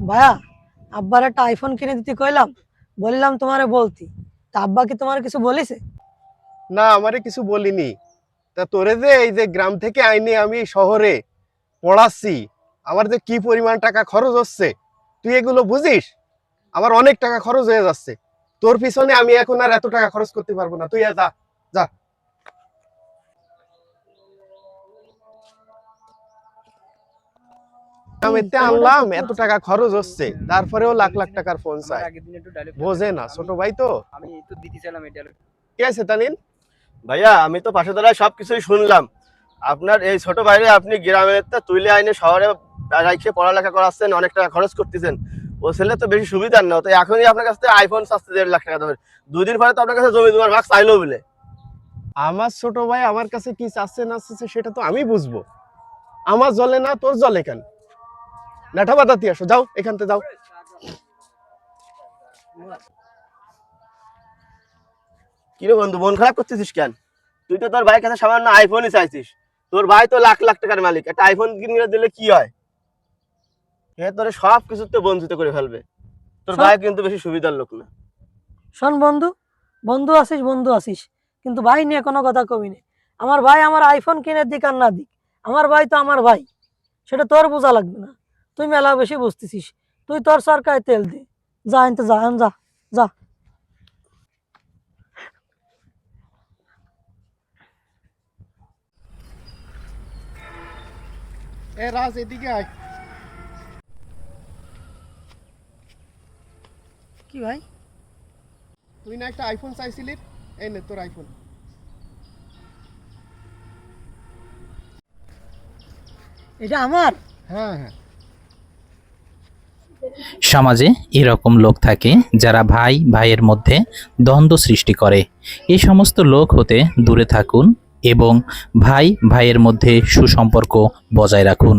ভাইয়া, আব্বার একটা আইফোন কিনে দিতে কইলাম, বললাম তোমারে বলতি। তা আব্বা কি তোমার কিছু বলিছে? না, আমারে কিছু বলিনি। তা তোরে যে এই যে গ্রাম থেকে আইনে আমি শহরে পড়াচ্ছি, আমার যে কি পরিমাণ টাকা খরচ হচ্ছে তুই এগুলো বুঝিস? আমার অনেক টাকা খরচ হয়ে যাচ্ছে। তোর পিছনে আমি এখন আর এত টাকা খরচ করতে পারবো না, তুই যা যা। আমিতে আনলাম, এত টাকা খরচ হচ্ছে, তারপরেও লাখ লাখ টাকার ফোন চাই। বোঝে না, ছোট ভাই তো। আমি তো দিতে চাইলাম এটা। কি আছে তানিন? ভাইয়া আমি তো পাশে দাঁড়ায় সবকিছুই শুনলাম। আপনার এই ছোট ভাইরে আপনি গ্রামের তো তুলে আইনে শহরে রাখে পড়ালেখা করাচ্ছেন, অনেক টাকা খরচ করতেছেন। ও ছেলে তো বেশি সুবিধার না, তো এখনই আপনার কাছে আইফোন চাচ্ছে 1.5 লাখ টাকা দেবে। 2 দিন পরে তো আপনার কাছে জমি তোমার ভাগ চাইলো বলে। আমার ছোট ভাই আমার কাছে কি চাচ্ছে না চাচ্ছে সেটা তো আমি বুঝবো। আমার জলে না, তোর জলে কেন? নাঠা বাতাতি আসো, যাও এখান থেকে যাও। কিরে বন্ধু, মন খারাপ করতেছিস কেন? তুই তো তোর ভাইয়ের কাছে সামান্য আইফোনই চাইছিস। তোর ভাই তো লাখ লাখ টাকার মালিক, একটা আইফোন কিনে দিলে কি হয়? হ্যাঁ, তোর সব কিছু তো বঞ্চিত করে ফেলবে। তোর ভাই কিন্তু বেশি সুবিধার লোক না। শোন বন্ধু, বন্ধু আসিস, কিন্তু ভাই নিয়ে কোনো কথা কবি না। আমার ভাই আমার আইফোন কিনে দিক আর না দিক, আমার ভাই তো আমার ভাই, সেটা তোর বোঝা লাগবে না। তুই মেলা বেশি বুঝতেছিস। তুই তোর সরকার তেল দে, যা আনতে যা, যা যা। এ রাজ, এদিকে আয়। কি ভাই? তুই না একটা আইফোন চাইছিলি? এই নে তোর আইফোন। এটা আমার? হ্যাঁ হ্যাঁ। সমাজে এরকম লোক থাকে যারা ভাই ভাইয়ের মধ্যে দ্বন্দ্ব সৃষ্টি করে। এই সমস্ত লোক হতে দূরে থাকুন এবং ভাই ভাইয়ের মধ্যে সুসম্পর্ক বজায় রাখুন।